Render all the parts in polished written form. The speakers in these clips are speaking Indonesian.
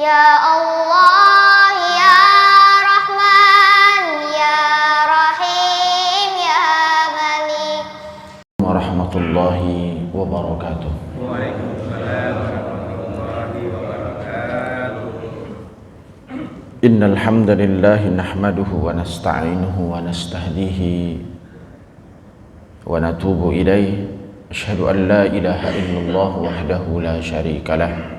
Ya Allah, Ya Rahman, Ya Rahim, Ya Malik. Warahmatullahi wabarakatuh. Waalaikumsalam warahmatullahi wabarakatuh. Innal hamdalillah nahmaduhu wa nasta'inuhu wa nastahdihi wa natubu ilayhi. Asyhadu an la ilaha illallah wahdahu la syarika lah.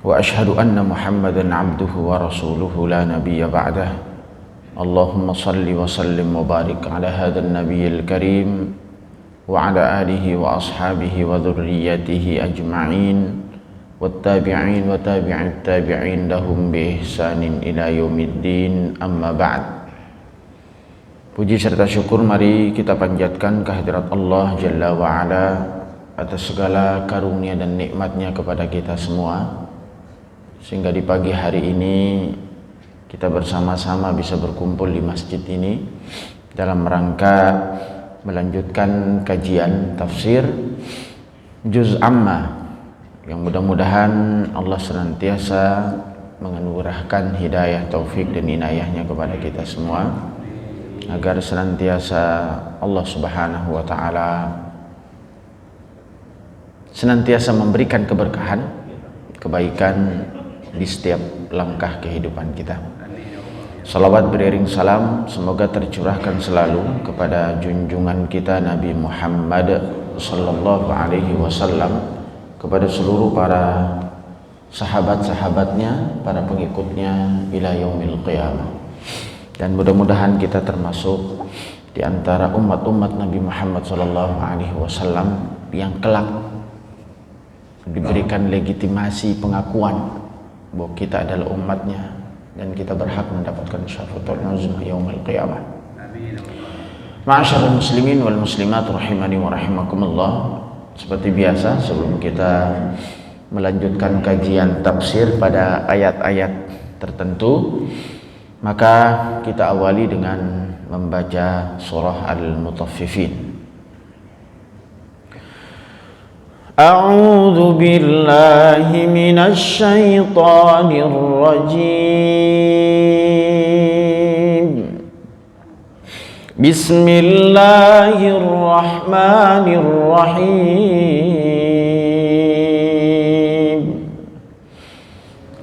Wa asyhadu anna Muhammadan abduhu wa rasuluhu la nabiyya ba'dah. Allahumma salli wa sallim wa barik ala hadzal nabiyil karim wa ala alihi wa ashabihi wa dhurriyyatihi ajma'in wattabi'in wa tabi'it tabi'in lahum bi ihsanin ila yaumiddin, amma ba'd. Puji serta syukur mari kita panjatkan kehadirat Allah Jalla wa Ala atas segala karunia dan nikmatnya kepada kita semua, sehingga di pagi hari ini kita bersama-sama bisa berkumpul di masjid ini dalam rangka melanjutkan kajian tafsir Juz Amma, yang mudah-mudahan Allah senantiasa menganugerahkan hidayah, taufik dan inayahnya kepada kita semua, agar senantiasa Allah Subhanahu wa ta'ala senantiasa memberikan keberkahan, kebaikan di setiap langkah kehidupan kita. Salawat beriring salam semoga tercurahkan selalu kepada junjungan kita Nabi Muhammad sallallahu alaihi wasallam, kepada seluruh para sahabat-sahabatnya, para pengikutnya ila yaumil qiyamah. Dan mudah-mudahan kita termasuk di antara umat-umat Nabi Muhammad sallallahu alaihi wasallam yang kelak diberikan legitimasi pengakuan bahwa kita adalah umatnya dan kita berhak mendapatkan syafaatul uzma yaumil qiyamah. Ma'asyiral muslimin wal muslimat rahimani wa rahimakumullah. Seperti biasa, sebelum kita melanjutkan kajian tafsir pada ayat-ayat tertentu, maka kita awali dengan membaca surah Al-Mutaffifin. A'udzu billahi minasy syaithanir rajim. Bismillahirrahmanirrahim.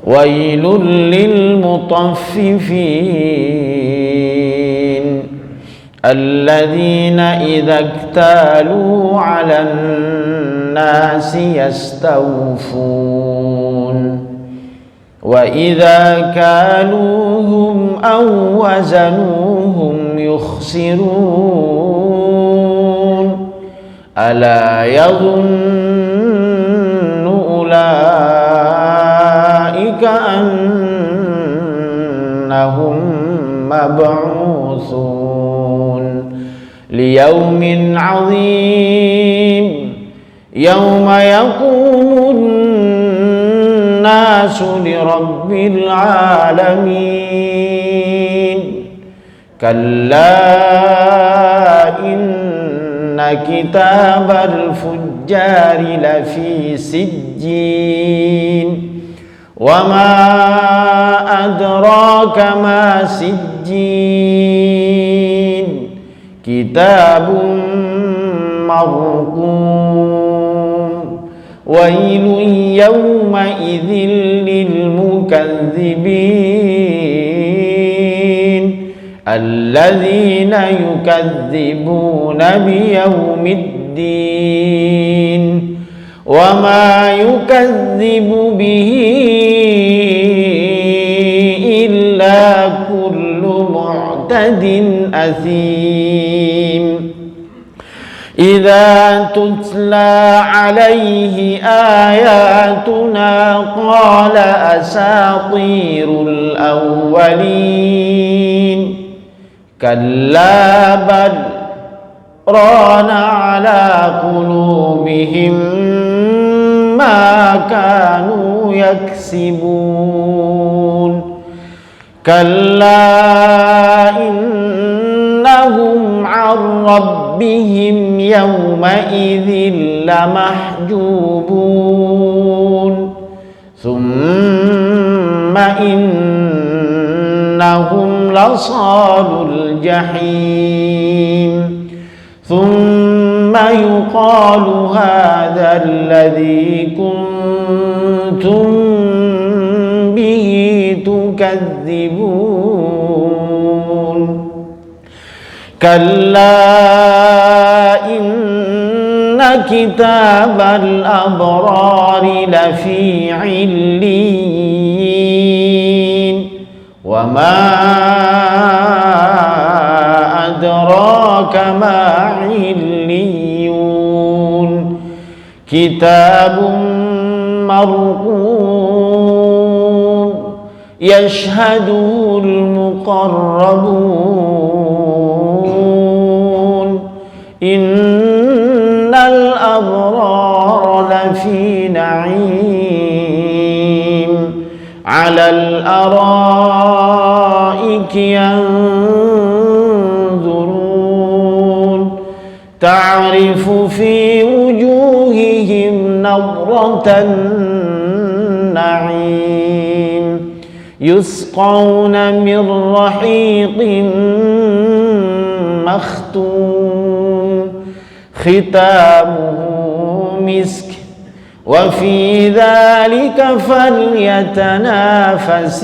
Wailul lil mutaffifin alladzina idza iktalu 'alan nasi yastawfun wa idza kaluhum aw wazanuhum yukhsirun ala yadhunnu ulaika annahum mab'utsun liyaumin 'adzim yawma yaqumun nasu lirabbil alamin. Kalla inna kitabal fujjari lafi sijjin wa ma adraka ma sijjin kitabun marqum wailun yawma idzil lil mukazzibin alladzina yukadzibuna biyaumiddin wa ma yukadzibu bihi illa kullu mu'tadin athim. Idza tutla alaihi ayatuna qala asatirul awwalin kalla bal rana ala qulubihim ma kanu yaksibun. Kalla innahum an rabbihim yawma idzin lamahjubun thumma إنهم لصالو الجحيم ثم يقال هذا الذي كنتم به تكذبون كلا إن كتاب الأبرار لفي عليين وما أدراك ما عليون كتاب مرقوم يشهده المقربون إن الأبرار لفي نعيم على الأرائك ينظرون تعرف في وجوههم نضرة النعيم يسقون من رحيق مختوم ختامه مسك وفي ذلك فليتنافس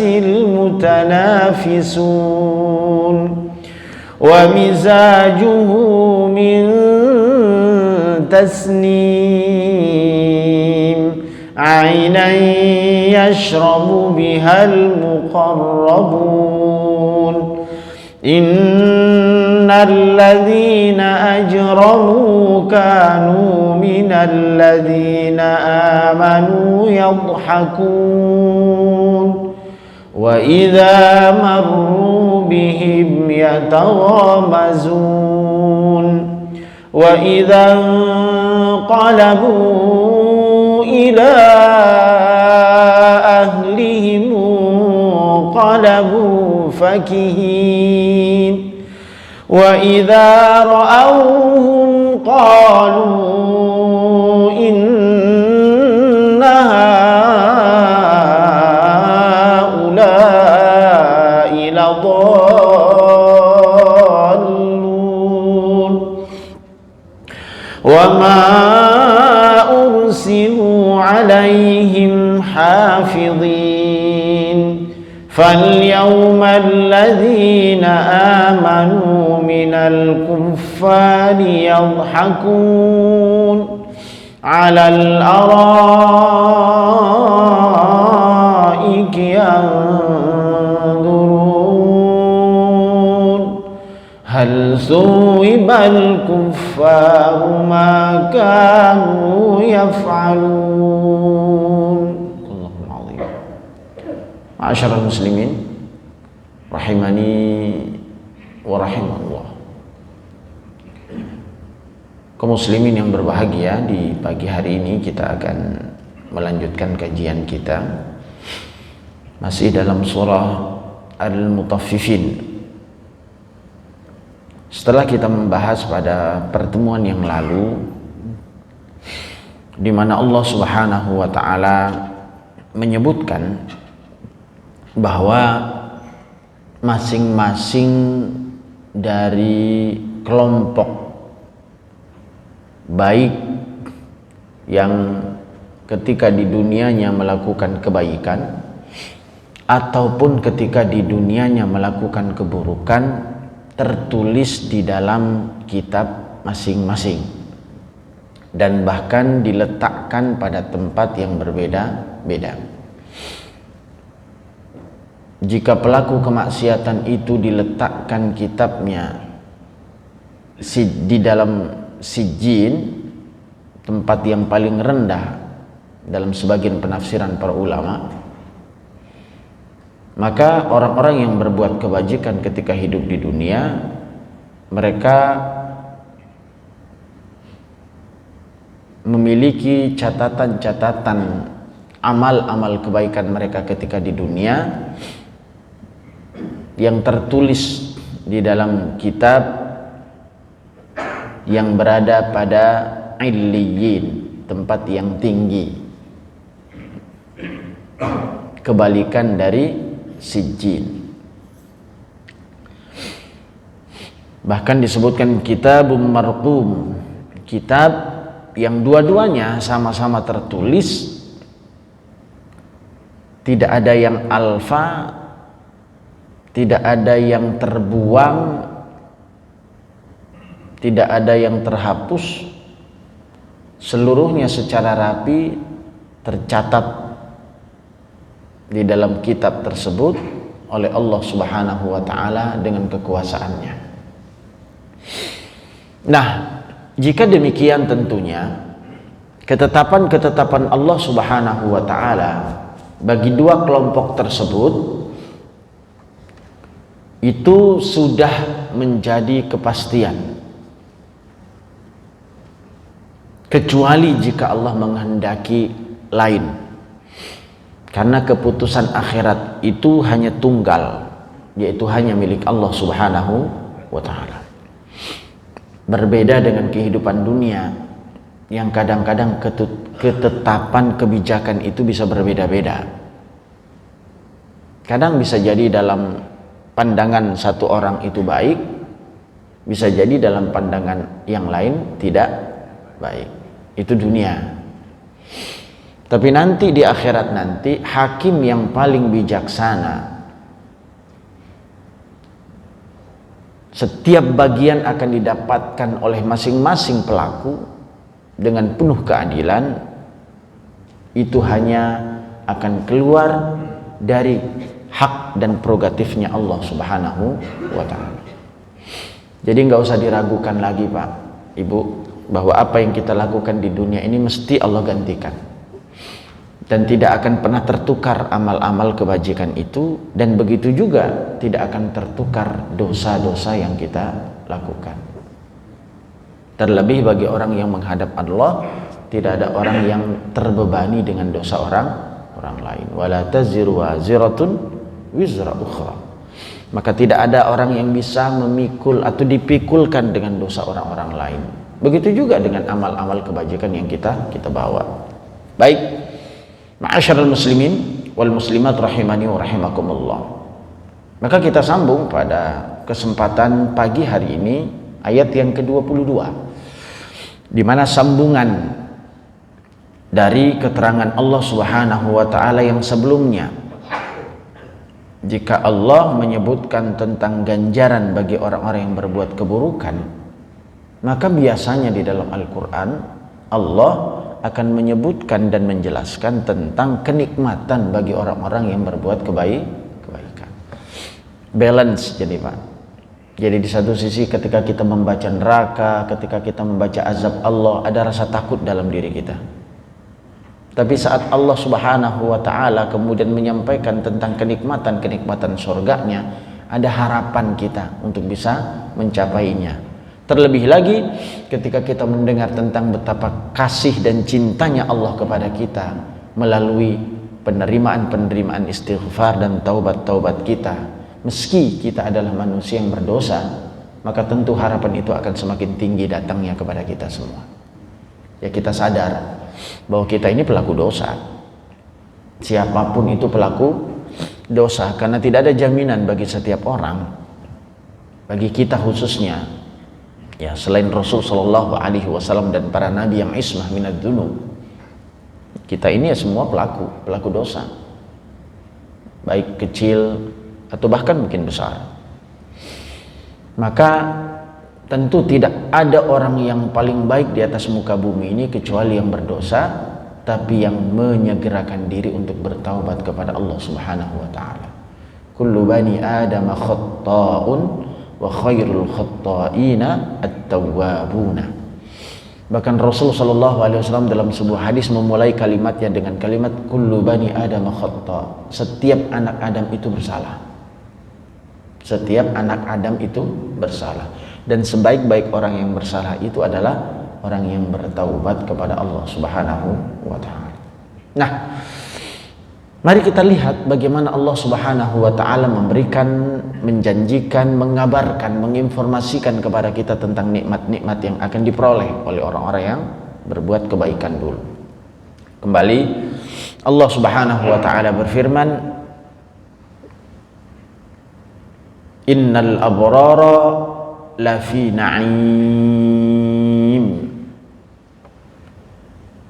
المتنافسون ومزاجه من تسنيم عينا يشرب بها المقربون إن الذين أجرموا كانوا من الذين آمنوا يضحكون وإذا مروا بهم يتغامزون وإذا انقلبوا إلى أهلهم انقلبوا فكهين وإذا رأوهم قالوا إن هؤلاء لضالون وما أرسلوا عليهم حافظين فاليوم الذين آمنوا من الكفار يضحكون على الأرائك ينظرون هل ثوب الكفار ما كانوا يفعلون. Allahul Azim. Ma'asyiral muslimin rahimani wa rahimallah. Kaum muslimin yang berbahagia, di pagi hari ini kita akan melanjutkan kajian kita masih dalam surah Al-Mutaffifin. Setelah kita membahas pada pertemuan yang lalu di mana Allah Subhanahu wa taala menyebutkan bahwa masing-masing dari kelompok baik yang ketika di dunianya melakukan kebaikan ataupun ketika di dunianya melakukan keburukan tertulis di dalam kitab masing-masing dan bahkan diletakkan pada tempat yang berbeda-beda. Jika pelaku kemaksiatan itu diletakkan kitabnya di dalam sijjin, tempat yang paling rendah dalam sebagian penafsiran para ulama, maka orang-orang yang berbuat kebajikan ketika hidup di dunia, mereka memiliki catatan-catatan amal-amal kebaikan mereka ketika di dunia yang tertulis di dalam kitab yang berada pada Illiyin, tempat yang tinggi. kebalikan dari sijjin. Bahkan disebutkan kitabun marqum, kitab yang dua-duanya sama-sama tertulis, tidak ada yang alfa, tidak ada yang terbuang, tidak ada yang terhapus, seluruhnya secara rapi tercatat di dalam kitab tersebut oleh Allah Subhanahu wa taala dengan kekuasaannya. Nah, jika demikian tentunya ketetapan-ketetapan Allah Subhanahu wa taala bagi dua kelompok tersebut itu sudah menjadi kepastian, kecuali jika Allah menghendaki lain, karena keputusan akhirat itu hanya tunggal, yaitu hanya milik Allah Subhanahu wa taala. Berbeda dengan kehidupan dunia yang kadang-kadang ketetapan kebijakan itu bisa berbeda-beda. Kadang bisa jadi dalam pandangan satu orang itu baik, bisa jadi dalam pandangan yang lain tidak baik. Itu dunia. Tapi nanti di akhirat nanti, hakim yang paling bijaksana, setiap bagian akan didapatkan oleh masing-masing pelaku dengan penuh keadilan, itu hanya akan keluar dari hak dan prerogatifnya Allah Subhanahu wa ta'ala. Jadi nggak usah diragukan lagi Pak, Ibu, bahwa apa yang kita lakukan di dunia ini mesti Allah gantikan, dan tidak akan pernah tertukar amal-amal kebajikan itu, dan begitu juga tidak akan tertukar dosa-dosa yang kita lakukan. Terlebih bagi orang yang menghadap Allah, tidak ada orang yang terbebani dengan dosa orang lain. Wala taziru waziratun wizra ukhra. Maka tidak ada orang yang bisa memikul atau dipikulkan dengan dosa orang-orang lain. Begitu juga dengan amal-amal kebajikan yang kita bawa. Baik, ma'asyiral muslimin wal muslimat rahimani wa rahimakumullah. Maka kita sambung pada kesempatan pagi hari ini ayat yang ke-22, di mana sambungan dari keterangan Allah Subhanahu wa taala yang sebelumnya. Jika Allah menyebutkan tentang ganjaran bagi orang-orang yang berbuat keburukan, maka biasanya di dalam Al-Quran Allah akan menyebutkan dan menjelaskan tentang kenikmatan bagi orang-orang yang berbuat kebaikan. Balance jadi Pak. Jadi di satu sisi ketika kita membaca neraka, ketika kita membaca azab Allah, ada rasa takut dalam diri kita. Tapi saat Allah Subhanahu wa ta'ala kemudian menyampaikan tentang kenikmatan-kenikmatan surganya, ada harapan kita untuk bisa mencapainya. Terlebih lagi ketika kita mendengar tentang betapa kasih dan cintanya Allah kepada kita melalui penerimaan-penerimaan istighfar dan taubat-taubat kita. Meski kita adalah manusia yang berdosa, maka tentu harapan itu akan semakin tinggi datangnya kepada kita semua. Ya, kita sadar bahwa kita ini pelaku dosa. Siapapun itu pelaku dosa, karena tidak ada jaminan bagi setiap orang, bagi kita khususnya, ya, selain Rasul Shallallahu Alaihi Wasallam dan para nabi yang ismah minad dzunub, kita ini ya semua pelaku dosa, baik kecil atau bahkan mungkin besar. Maka tentu tidak ada orang yang paling baik di atas muka bumi ini kecuali yang berdosa tapi yang menyegerakan diri untuk bertaubat kepada Allah Subhanahu wa taala. Kullu bani Adam khatta'un wa khairul khatta'ina at-tawwabuna. Bahkan Rasul sallallahu alaihi wasallam dalam sebuah hadis memulai kalimatnya dengan kalimat kullu bani Adam khata'. Setiap anak Adam itu bersalah. Setiap anak Adam itu bersalah. Dan sebaik-baik orang yang bersalah itu adalah orang yang bertaubat kepada Allah Subhanahu wa ta'ala. Nah, mari kita lihat bagaimana Allah Subhanahu wa ta'ala memberikan, menjanjikan, mengabarkan, menginformasikan kepada kita tentang nikmat-nikmat yang akan diperoleh oleh orang-orang yang berbuat kebaikan dulu. Kembali Allah Subhanahu wa taala berfirman, innal abrara lafi na'im.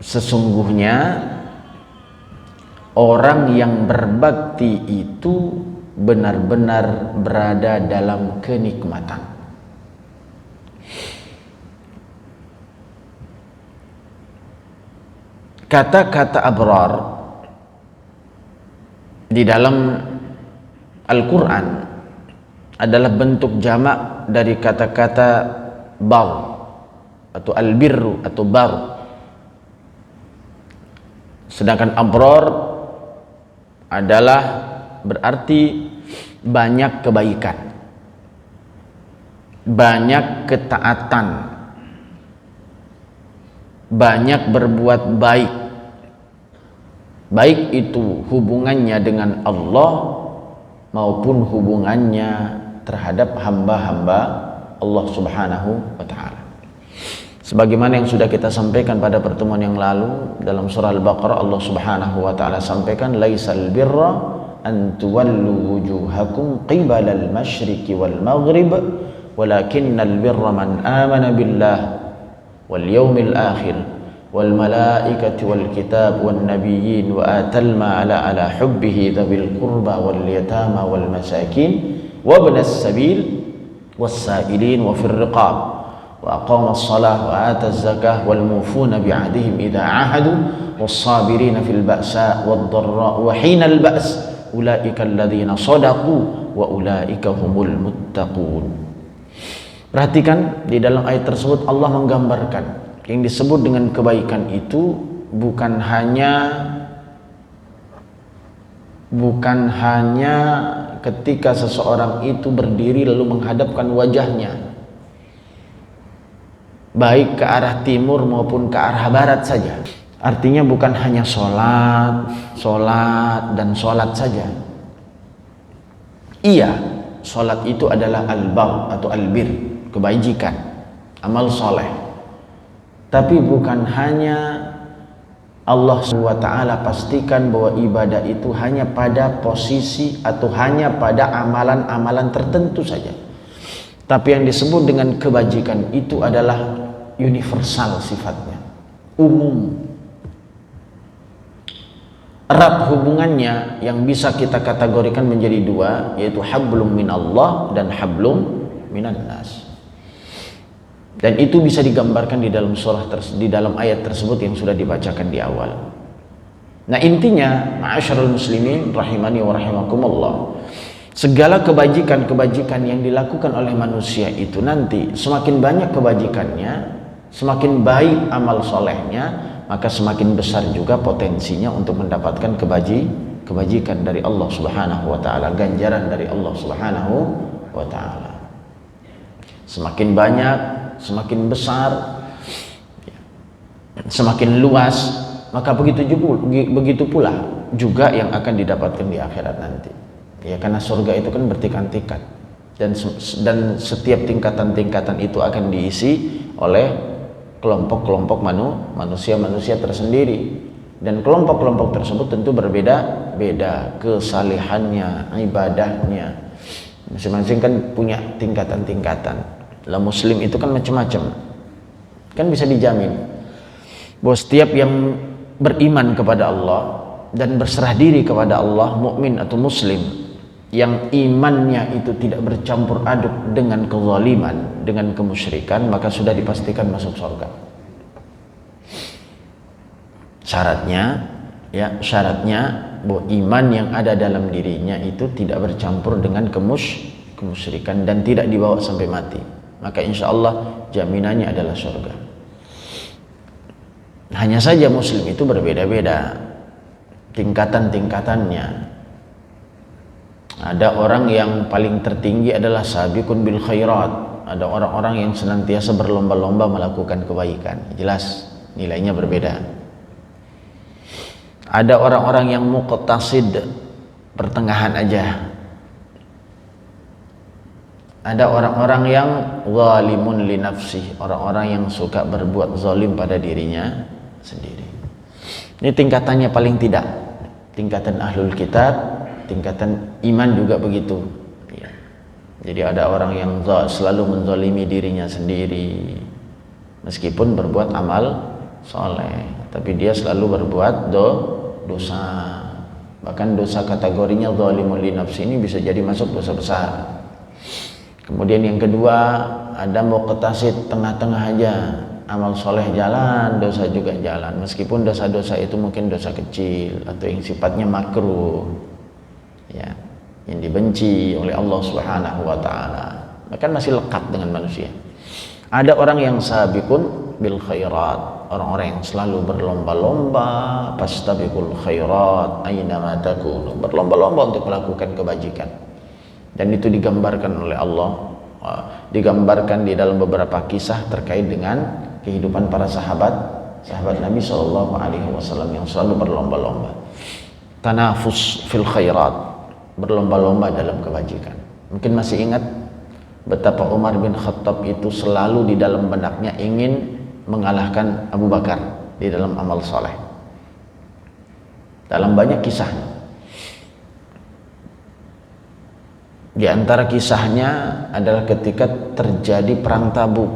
Sesungguhnya orang yang berbakti itu benar-benar berada dalam kenikmatan. Kata-kata abrar di dalam Al-Quran adalah bentuk jamak dari kata-kata bar atau albirru atau bar. Sedangkan abrar adalah berarti banyak kebaikan, banyak ketaatan, banyak berbuat baik, baik itu hubungannya dengan Allah maupun hubungannya terhadap hamba-hamba Allah Subhanahu wa ta'ala. Sebagaimana yang sudah kita sampaikan pada pertemuan yang lalu dalam surah Al-Baqarah, Allah Subhanahu wa ta'ala sampaikan, laisal birra an tuwallu wujuhakum qibala al-masyriqi wal maghrib walakinnal birra man amana billah wal yawmil akhir wal malaikati wal kitab wan nabiyyin wa atal mala ala hubbihi dhabil qurba wal yatama wal masakin wa ibnas sabil was sa'ilin wa fir riqab wa aqama as-salah wa ata az-zakah wal mufuna bi'ahdihim idza 'ahadu was sabirina fil ba'sa wad dharra wa hina al-ba's ulaika alladzina shadaqu wa ulaika humul muttaqun. Perhatikan di dalam ayat tersebut Allah menggambarkan yang disebut dengan kebaikan itu bukan hanya ketika seseorang itu berdiri lalu menghadapkan wajahnya baik ke arah timur maupun ke arah barat saja. Artinya bukan hanya sholat dan sholat saja. Iya, sholat itu adalah al-bar atau al-bir, kebajikan, amal soleh. Tapi bukan hanya Allah SWT pastikan bahwa ibadah itu hanya pada posisi atau hanya pada amalan-amalan tertentu saja. Tapi yang disebut dengan kebajikan itu adalah universal sifatnya, umum. Erat hubungannya yang bisa kita kategorikan menjadi dua, yaitu hablum minallah dan hablum minan nas. Dan itu bisa digambarkan di dalam di dalam ayat tersebut yang sudah dibacakan di awal. Nah, intinya ma'asyiral muslimin rahimani wa rahimakumullah, segala kebajikan-kebajikan yang dilakukan oleh manusia itu nanti semakin banyak kebajikannya, semakin baik amal solehnya, maka semakin besar juga potensinya untuk mendapatkan kebajikan dari Allah Subhanahu wa ta'ala, ganjaran dari Allah Subhanahu wa ta'ala. Semakin banyak, semakin besar, semakin luas, maka begitu pula juga yang akan didapatkan di akhirat nanti. Ya, karena surga itu kan bertingkat-tingkat, dan setiap tingkatan-tingkatan itu akan diisi oleh kelompok-kelompok manusia tersendiri, dan kelompok-kelompok tersebut tentu berbeda-beda kesalehannya, ibadahnya, masing-masing kan punya tingkatan-tingkatan. Lah muslim itu kan macam-macam, kan bisa dijamin bahwa setiap yang beriman kepada Allah dan berserah diri kepada Allah, mukmin atau muslim yang imannya itu tidak bercampur aduk dengan kezaliman, dengan kemusyrikan, maka sudah dipastikan masuk surga. Syaratnya bahwa iman yang ada dalam dirinya itu tidak bercampur dengan kemusyrikan dan tidak dibawa sampai mati, maka insya Allah jaminannya adalah surga. Hanya saja muslim itu berbeda-beda tingkatan-tingkatannya. Ada orang yang paling tertinggi adalah sabiqun bil khairat, ada orang-orang yang senantiasa berlomba-lomba melakukan kebaikan, jelas nilainya berbeda. Ada orang-orang yang muqtasid, pertengahan aja. Ada orang-orang yang zalimun li nafsih, orang-orang yang suka berbuat zalim pada dirinya sendiri. Ini tingkatannya paling tidak tingkatan ahlul kitab, tingkatan iman juga begitu. Ya. Jadi ada orang yang selalu menzalimi dirinya sendiri meskipun berbuat amal soleh, tapi dia selalu berbuat dosa. Bahkan dosa kategorinya zalimun li nafsi ini bisa jadi masuk dosa besar. Kemudian yang kedua, ada muqtasid, tengah-tengah aja, amal soleh jalan, dosa juga jalan, meskipun dosa-dosa itu mungkin dosa kecil atau yang sifatnya makruh, ya, yang dibenci oleh Allah Subhanahu wa taala, bahkan masih lekat dengan manusia. Ada orang yang sabiqun bil khairat, orang-orang yang selalu berlomba-lomba, fastabiqul khairat aina takunu, berlomba-lomba untuk melakukan kebajikan. Dan itu digambarkan oleh Allah, digambarkan di dalam beberapa kisah terkait dengan kehidupan para sahabat Nabi Shallallahu Alaihi Wasallam yang selalu berlomba-lomba, tanafus fil khairat, berlomba-lomba dalam kebajikan. Mungkin masih ingat betapa Umar bin Khattab itu selalu di dalam benaknya ingin mengalahkan Abu Bakar di dalam amal soleh. Dalam banyak kisahnya, di antara kisahnya adalah ketika terjadi perang Tabuk,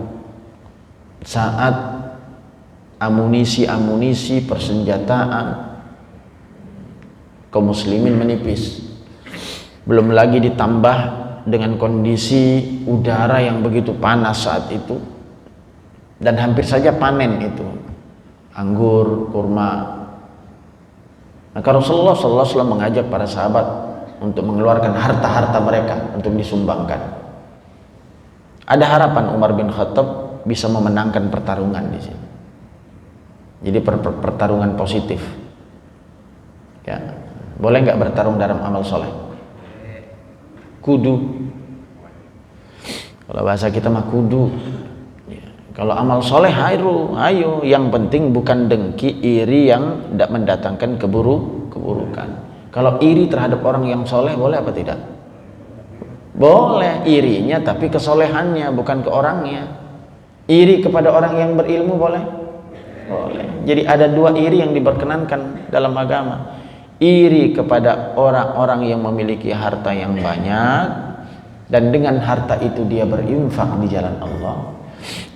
saat amunisi persenjataan kaum muslimin menipis, belum lagi ditambah dengan kondisi udara yang begitu panas saat itu, dan hampir saja panen itu anggur, kurma. Maka Rasulullah SAW mengajak para sahabat untuk mengeluarkan harta-harta mereka untuk disumbangkan. Ada harapan Umar bin Khattab bisa memenangkan pertarungan di sini. Jadi pertarungan positif. Ya, boleh nggak bertarung dalam amal soleh? Kudu. Kalau bahasa kita mah kudu. Ya. Kalau amal soleh ayo. Yang penting bukan dengki, iri yang tidak mendatangkan keburukan. Kalau iri terhadap orang yang soleh boleh apa tidak? Boleh, irinya tapi kesolehannya, bukan ke orangnya. Iri kepada orang yang berilmu boleh? Boleh. Jadi ada dua iri yang diperkenankan dalam agama. Iri kepada orang-orang yang memiliki harta yang banyak dan dengan harta itu dia berinfak di jalan Allah.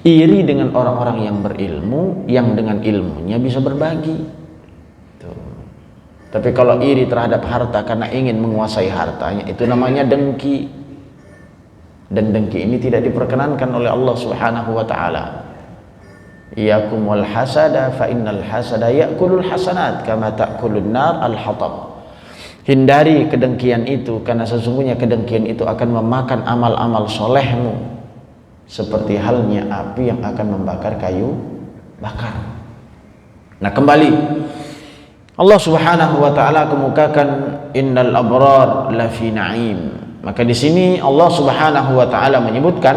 Iri dengan orang-orang yang berilmu, yang dengan ilmunya bisa berbagi. Tuh. Tapi kalau iri terhadap harta karena ingin menguasai hartanya, itu namanya dengki. Dan dengki ini tidak diperkenankan oleh Allah Subhanahu wa taala. Iyakum wal hasada fa innal hasada ya'kulul hasanat kama ta'kulun nar al-hatab. Hindari kedengkian itu, karena sesungguhnya kedengkian itu akan memakan amal-amal solehmu seperti halnya api yang akan membakar kayu bakar. Nah, kembali Allah Subhanahu wa taala kemukakan innal abrar lafi na'im. Maka di sini Allah Subhanahu wa taala menyebutkan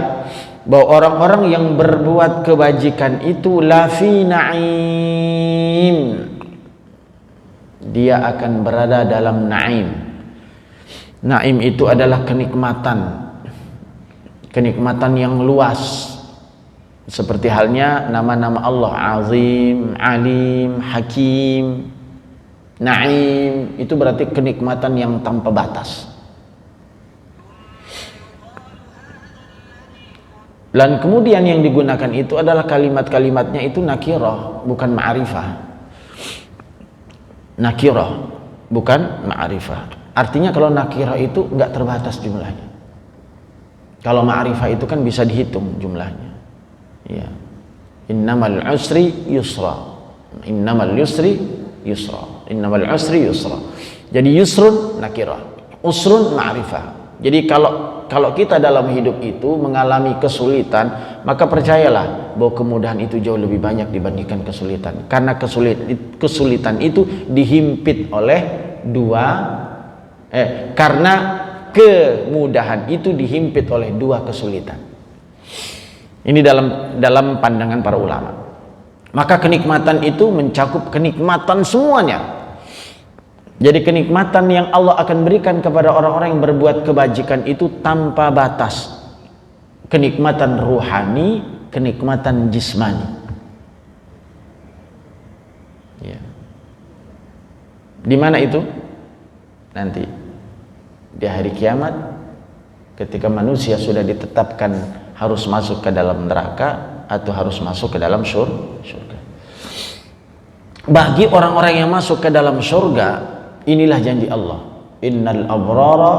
bahwa orang-orang yang berbuat kebajikan itu lafi na'im, dia akan berada dalam na'im. Na'im itu adalah kenikmatan yang luas, seperti halnya nama-nama Allah, Azim, Alim, Hakim. Na'im itu berarti kenikmatan yang tanpa batas. Dan kemudian yang digunakan itu adalah kalimat-kalimatnya itu nakirah, bukan ma'rifah. Nakirah, bukan ma'rifah. Artinya kalau nakirah itu enggak terbatas jumlahnya. Kalau ma'rifah itu kan bisa dihitung jumlahnya. Ya. Innamal usri yusra. Innamal usri yusra. Innamal usri yusra. Jadi yusrun nakirah, usrun ma'rifah. Jadi kalau kita dalam hidup itu mengalami kesulitan, maka percayalah bahwa kemudahan itu jauh lebih banyak dibandingkan kesulitan. Karena kesulitan itu dihimpit oleh karena kemudahan itu dihimpit oleh dua kesulitan. Ini dalam pandangan para ulama. Maka kenikmatan itu mencakup kenikmatan semuanya. Jadi kenikmatan yang Allah akan berikan kepada orang-orang yang berbuat kebajikan itu tanpa batas. Kenikmatan ruhani, kenikmatan jismani. Ya. Di mana itu? nanti di hari kiamat, ketika manusia sudah ditetapkan harus masuk ke dalam neraka atau harus masuk ke dalam surga. Bagi orang-orang yang masuk ke dalam surga, inilah janji Allah, innal abrara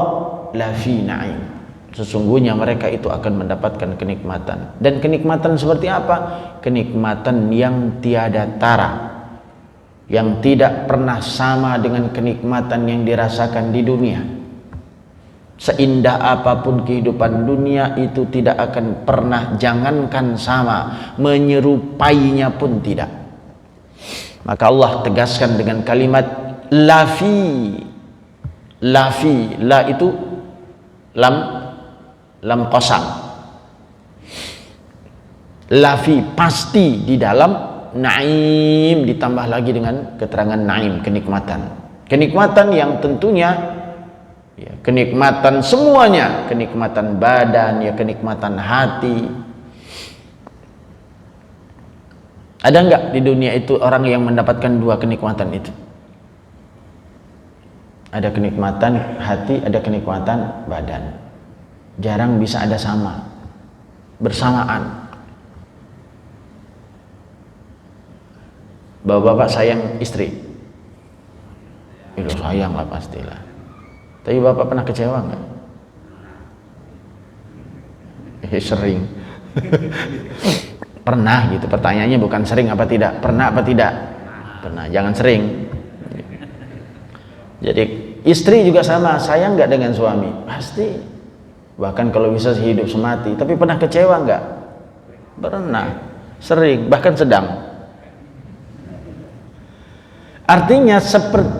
lafi na'im. Sesungguhnya mereka itu akan mendapatkan kenikmatan. Dan kenikmatan seperti apa? Kenikmatan yang tiada tara, yang tidak pernah sama dengan kenikmatan yang dirasakan di dunia. Seindah apapun kehidupan dunia itu tidak akan pernah, jangankan sama, menyerupainya pun tidak. Maka Allah tegaskan dengan kalimat lafi. Lafi, la itu lam qasam. Lafi, pasti di dalam, naim ditambah lagi dengan keterangan naim, kenikmatan. Kenikmatan yang tentunya ya, kenikmatan semuanya, kenikmatan badan, ya kenikmatan hati. Ada enggak di dunia itu orang yang mendapatkan dua kenikmatan itu? Ada kenikmatan hati, ada kenikmatan badan. Jarang bisa ada sama, bersamaan. Bapak-bapak sayang istri, itu sayang lah pastilah. Tapi bapak pernah kecewa nggak? Sering. Pernah gitu. Pertanyaannya bukan sering apa tidak, pernah apa tidak? Pernah. Jangan sering. Jadi istri juga sama, sayang nggak dengan suami? Pasti. Bahkan kalau bisa hidup semati. Tapi pernah kecewa nggak? Pernah. Sering. Bahkan sedang. Artinya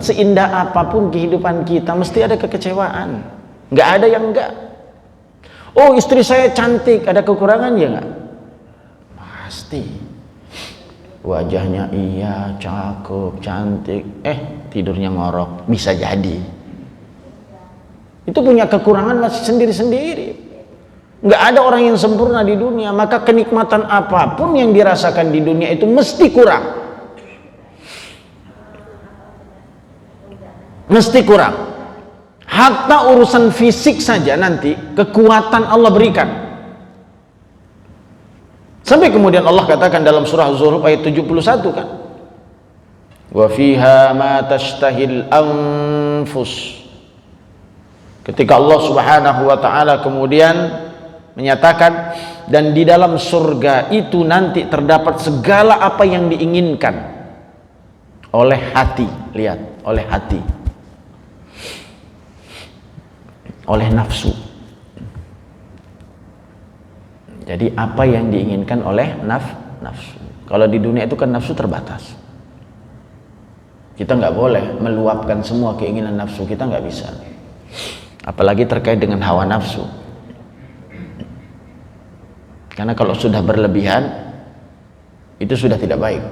seindah apapun kehidupan kita mesti ada kekecewaan. Nggak ada yang enggak. Oh, istri saya cantik, ada kekurangan ya nggak? Pasti. Wajahnya iya, cakep, cantik, tidurnya ngorok, bisa jadi. Itu punya kekurangan masih sendiri-sendiri. Nggak ada orang yang sempurna di dunia, maka kenikmatan apapun yang dirasakan di dunia itu mesti kurang. Mesti kurang. Hatta urusan fisik saja nanti kekuatan Allah berikan. Sampai kemudian Allah katakan dalam surah Az-Zukhruf ayat 71 kan. Wa fiha ma tashtahil anfus. Ketika Allah Subhanahu wa taala kemudian menyatakan, dan di dalam surga itu nanti terdapat segala apa yang diinginkan oleh hati. Lihat, oleh hati. Oleh nafsu. Jadi apa yang diinginkan oleh nafsu. Kalau di dunia itu kan nafsu terbatas. Kita nggak boleh meluapkan semua keinginan nafsu, kita nggak bisa. Apalagi terkait dengan hawa nafsu. Karena kalau sudah berlebihan, itu sudah tidak baik.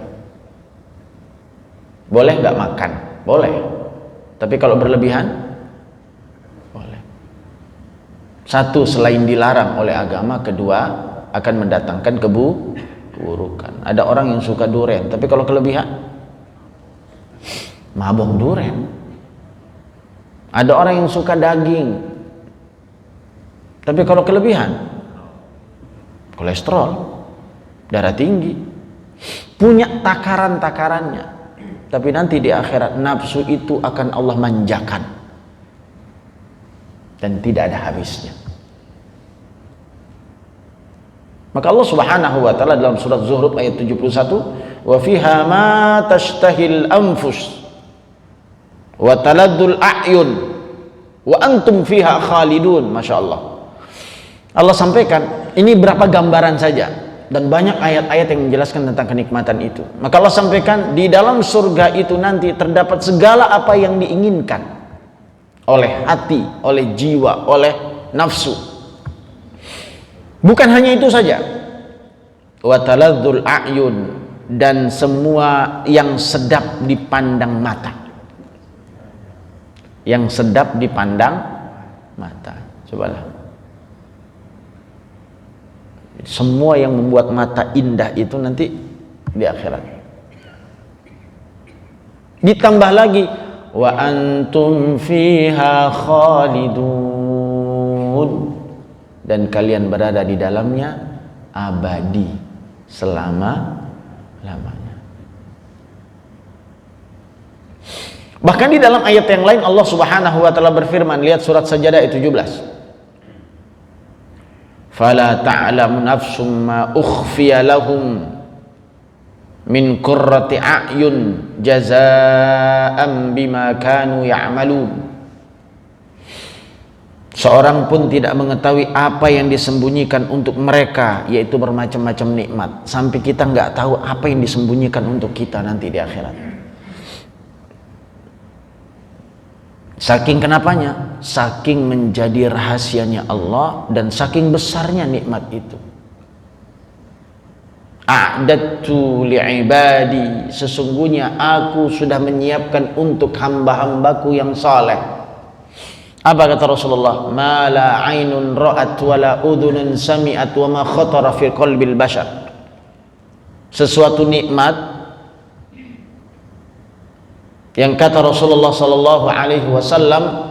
Boleh nggak makan? Boleh. Tapi kalau berlebihan, boleh. Satu, selain dilarang oleh agama, kedua akan mendatangkan keburukan. Ada orang yang suka durian, tapi kalau kelebihan mabok durian. Ada orang yang suka daging, tapi kalau kelebihan kolesterol, darah tinggi, punya takaran-takarannya. Tapi nanti di akhirat nafsu itu akan Allah manjakan dan tidak ada habisnya. Maka Allah Subhanahu wa taala dalam surat Zuhruf ayat 71, wa fiha ma tashtahil anfus wa taladdul a'yun wa antum fiha khalidun. Masya Allah. Allah sampaikan, ini berapa gambaran saja, dan banyak ayat-ayat yang menjelaskan tentang kenikmatan itu. Maka Allah sampaikan, di dalam surga itu nanti terdapat segala apa yang diinginkan oleh hati, oleh jiwa, oleh nafsu. Bukan hanya itu saja, wa taladzul a'yun, dan semua yang sedap dipandang mata. Yang sedap dipandang mata. Cobalah. Semua yang membuat mata indah itu nanti di akhirat. Ditambah lagi, wa antum fiha khalidun, dan kalian berada di dalamnya abadi selama-lamanya. Bahkan di dalam ayat yang lain Allah Subhanahu wa taala berfirman, lihat surat Sajadah ayat 17. Fala ta'lamu nafsum ma ukhfiya lahum min qurrati a'yun jazaa'an bima kanu ya'malun. Seorang pun tidak mengetahui apa yang disembunyikan untuk mereka, yaitu bermacam-macam nikmat, sampai kita nggak tahu apa yang disembunyikan untuk kita nanti di akhirat. Saking kenapanya? Saking menjadi rahasianya Allah dan saking besarnya nikmat itu. A'dadtu li'ibadi, sesungguhnya aku sudah menyiapkan untuk hamba-hambaku yang saleh. Apa kata Rasulullah? Ma la ainun ra'at wa la udhunun sami'at wa ma khatara fi qalbil bashar. Sesuatu nikmat yang kata Rasulullah sallallahu alaihi wasallam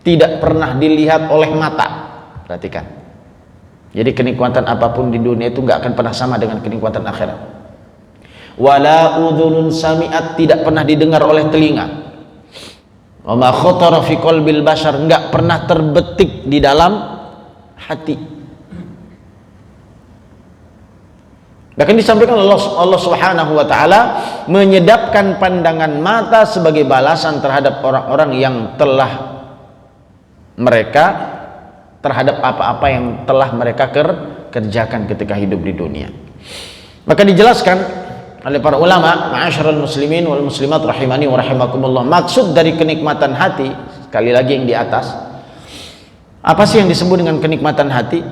tidak pernah dilihat oleh mata. Perhatikan. Jadi kenikmatan apapun di dunia itu nggak akan pernah sama dengan kenikmatan akhirat. Wala udhunun sami'at, tidak pernah didengar oleh telinga. Wa ma khatara fi qalbil bashar, nggak pernah terbetik di dalam hati. Bahkan disampaikan Allah Subhanahu wa taala menyedapkan pandangan mata sebagai balasan terhadap orang-orang yang telah mereka terhadap apa-apa yang telah mereka kerjakan ketika hidup di dunia. Maka dijelaskan oleh para ulama, ma'asyiral muslimin wal muslimat rahimani wa rahimakumullah, maksud dari kenikmatan hati, sekali lagi yang di atas. Apa sih yang disebut dengan kenikmatan hati?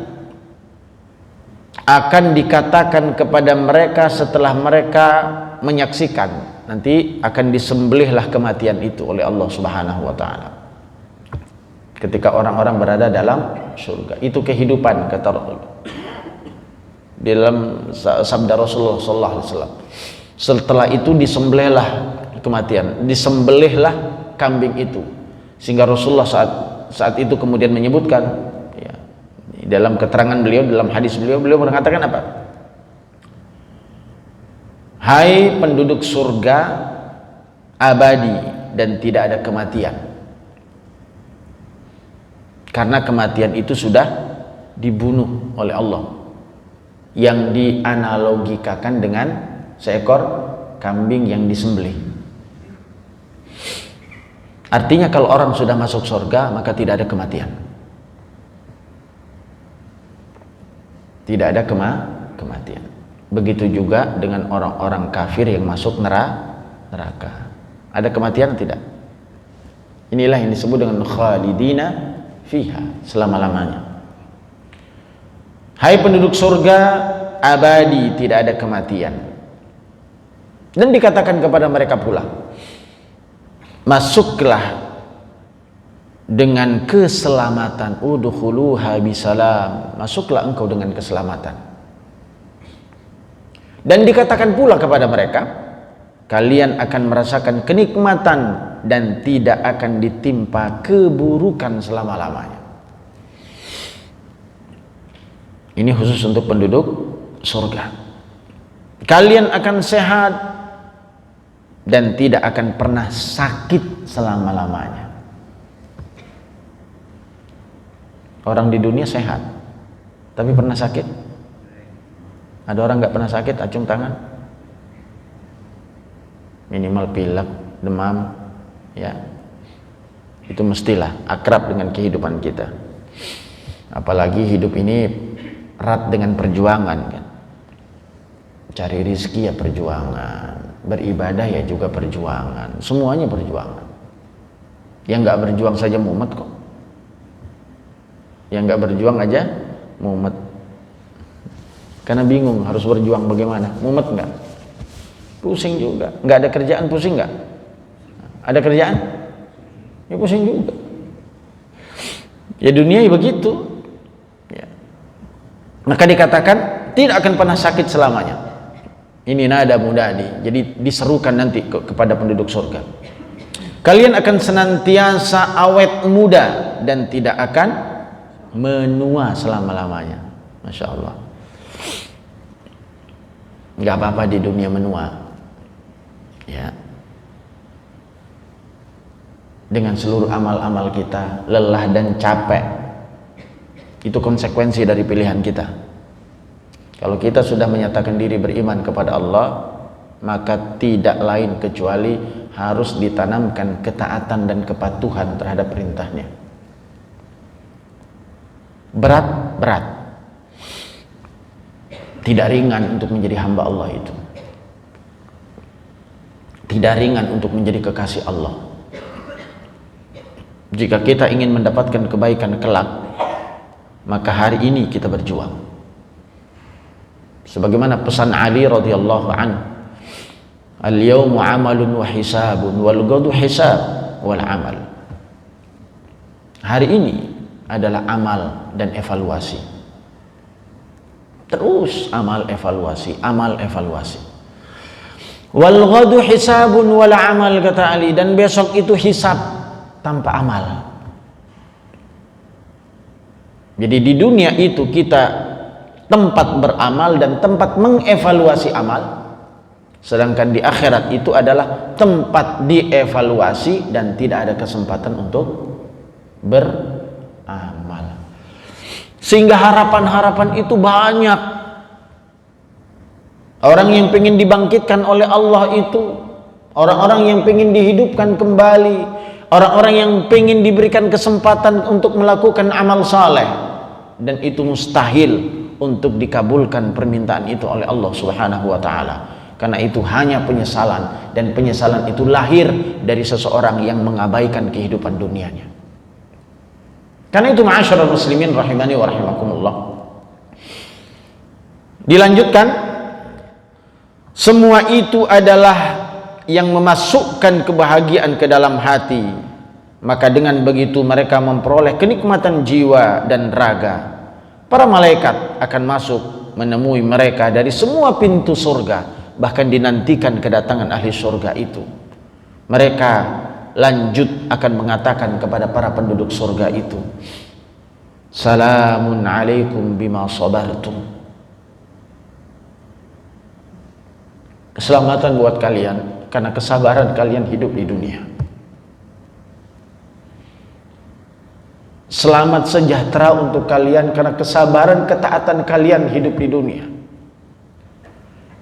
Akan dikatakan kepada mereka setelah mereka menyaksikan, nanti akan disembelihlah kematian itu oleh Allah Subhanahu wa taala. Ketika orang-orang berada dalam surga, itu kehidupan, kata Rasulullah. Dalam sabda Rasulullah sallallahu alaihi wasallam, setelah itu disembelihlah kematian, disembelihlah kambing itu, sehingga Rasulullah saat itu kemudian menyebutkan, dalam keterangan beliau, dalam hadis beliau mengatakan apa? Hai penduduk surga abadi dan tidak ada kematian, karena kematian itu sudah dibunuh oleh Allah, yang dianalogikakan dengan seekor kambing yang disembelih. Artinya kalau orang sudah masuk surga maka tidak ada kematian. Tidak ada kematian. Begitu juga dengan orang-orang kafir yang masuk neraka. Ada kematian tidak? Inilah yang disebut dengan khalidina fiha, selama-lamanya. Hai penduduk surga abadi, tidak ada kematian. Dan dikatakan kepada mereka pula, masuklah dengan keselamatan, udkhuluha bisalam, masuklah engkau dengan keselamatan. Dan dikatakan pula kepada mereka, kalian akan merasakan kenikmatan dan tidak akan ditimpa keburukan selama-lamanya. Ini khusus untuk penduduk surga. Kalian akan sehat dan tidak akan pernah sakit selama-lamanya. Orang di dunia sehat, tapi pernah sakit? Ada orang nggak pernah sakit? Acung tangan. Minimal pilek, demam, ya. Itu mestilah akrab dengan kehidupan kita. Apalagi hidup ini erat dengan perjuangan, kan. Cari rizki ya perjuangan, beribadah ya juga perjuangan, semuanya perjuangan. Yang nggak berjuang saja mumet kok. Yang nggak berjuang aja mumet, karena bingung harus berjuang bagaimana. Mumet nggak? Pusing juga. Nggak ada kerjaan, pusing nggak? Ada kerjaan? Ya pusing juga. Ya dunia ya begitu ya. Maka dikatakan tidak akan pernah sakit selamanya. Ini nada mudadi, jadi diserukan nanti kepada penduduk surga. Kalian akan senantiasa awet muda dan tidak akan menua selama-lamanya. Masya Allah. Nggak apa-apa di dunia menua, ya. Dengan seluruh amal-amal kita lelah dan capek, itu konsekuensi dari pilihan kita. Kalau kita sudah menyatakan diri beriman kepada Allah, maka tidak lain kecuali harus ditanamkan ketaatan dan kepatuhan terhadap perintahnya. Berat. Tidak ringan untuk menjadi hamba Allah itu. Tidak ringan untuk menjadi kekasih Allah. Jika kita ingin mendapatkan kebaikan kelak, maka hari ini kita berjuang. Sebagaimana pesan Ali radhiyallahu anhu, al-yawmu amalun wa hisabun wal ghadu hisab wal amal. Hari ini adalah amal dan evaluasi. Terus amal evaluasi. Wal ghadu hisabun wal amal, kata Ali, dan besok itu hisab tanpa amal. Jadi di dunia itu kita tempat beramal dan tempat mengevaluasi amal, sedangkan di akhirat itu adalah tempat dievaluasi dan tidak ada kesempatan untuk beramal. Sehingga harapan-harapan itu banyak. Orang yang ingin dibangkitkan oleh Allah itu orang-orang yang ingin dihidupkan kembali, orang-orang yang ingin diberikan kesempatan untuk melakukan amal saleh, dan itu mustahil untuk dikabulkan permintaan itu oleh Allah Subhanahu wa taala. Karena itu hanya penyesalan, dan penyesalan itu lahir dari seseorang yang mengabaikan kehidupan dunianya. Karena itu ma'asyiral muslimin rahimani wa rahimakumullah. Dilanjutkan, semua itu adalah yang memasukkan kebahagiaan ke dalam hati. Maka dengan begitu mereka memperoleh kenikmatan jiwa dan raga. Para malaikat akan masuk menemui mereka dari semua pintu surga, bahkan dinantikan kedatangan ahli surga itu. Mereka lanjut akan mengatakan kepada para penduduk surga itu, salamun alaikum bima sabartum. Keselamatan buat kalian karena kesabaran kalian hidup di dunia. Selamat sejahtera untuk kalian karena kesabaran ketaatan kalian hidup di dunia.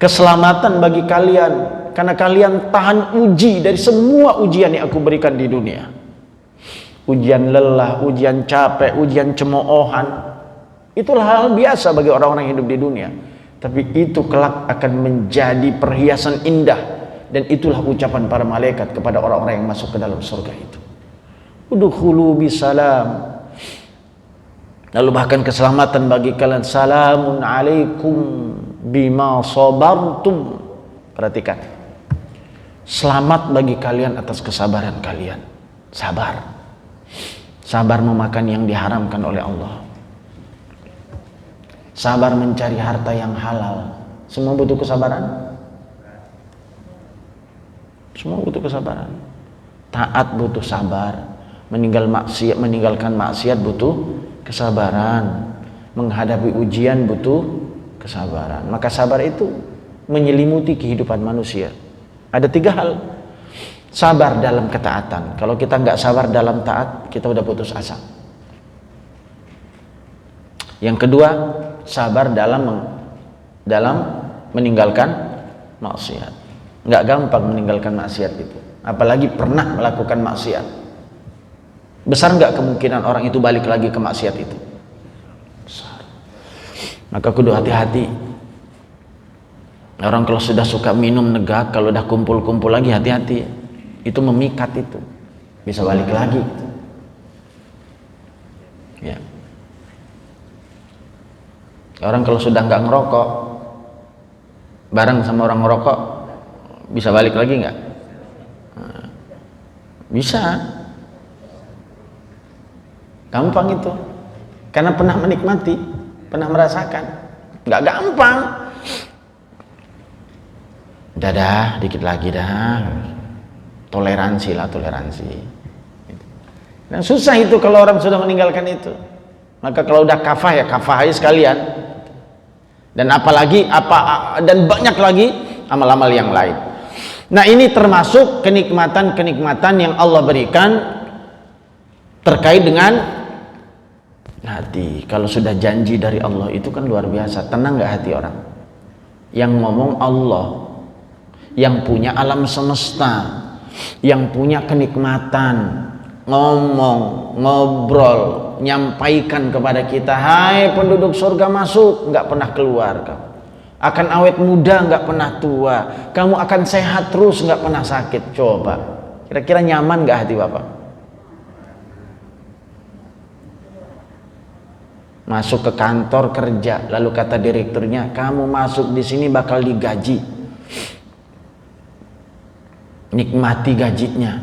Keselamatan bagi kalian karena kalian tahan uji dari semua ujian yang aku berikan di dunia. Ujian lelah, ujian capek, ujian cemoohan. Itulah hal biasa bagi orang-orang yang hidup di dunia. Tapi itu kelak akan menjadi perhiasan indah, dan itulah ucapan para malaikat kepada orang-orang yang masuk ke dalam surga itu. Udkhulu bisalam. Lalu bahkan keselamatan bagi kalian, salamun alaikum bima sabartum. Perhatikan, selamat bagi kalian atas kesabaran kalian. Sabar memakan yang diharamkan oleh Allah, sabar mencari harta yang halal. Semua butuh kesabaran. Semua butuh kesabaran. Taat butuh sabar, meninggalkan maksiat butuh kesabaran, menghadapi ujian butuh kesabaran. Maka sabar itu menyelimuti kehidupan manusia. Ada 3 hal. Sabar dalam ketaatan. Kalau kita nggak sabar dalam taat, kita udah putus asa. Yang kedua, sabar dalam meninggalkan maksiat. Nggak gampang meninggalkan maksiat itu, apalagi pernah melakukan maksiat. Besar nggak kemungkinan orang itu balik lagi ke maksiat itu? Besar. Maka kudu hati-hati. Orang kalau sudah suka minum negak, kalau udah kumpul-kumpul lagi, hati-hati. Itu memikat itu, bisa balik lagi. Ya. Orang kalau sudah nggak ngerokok, bareng sama orang ngerokok, bisa balik lagi nggak? Bisa. Gampang itu, karena pernah menikmati, pernah merasakan. Nggak gampang. Dah, dikit lagi dah. Toleransi lah, toleransi. Dan susah itu kalau orang sudah meninggalkan itu. Maka kalau udah kafah ya kafah aja sekalian. Dan apalagi dan banyak lagi amal-amal yang lain. Nah, ini termasuk kenikmatan-kenikmatan yang Allah berikan terkait dengan hati. Kalau sudah janji dari Allah itu kan luar biasa. Tenang nggak hati orang? Yang ngomong Allah, yang punya alam semesta, yang punya kenikmatan, ngomong, ngobrol, nyampaikan kepada kita, hai penduduk surga masuk, nggak pernah keluar kamu. Akan awet muda, nggak pernah tua. Kamu akan sehat terus, nggak pernah sakit. Coba, kira-kira nyaman nggak hati Bapak? Masuk ke kantor kerja, lalu kata direkturnya, kamu masuk di sini bakal digaji. Nikmati gajinya.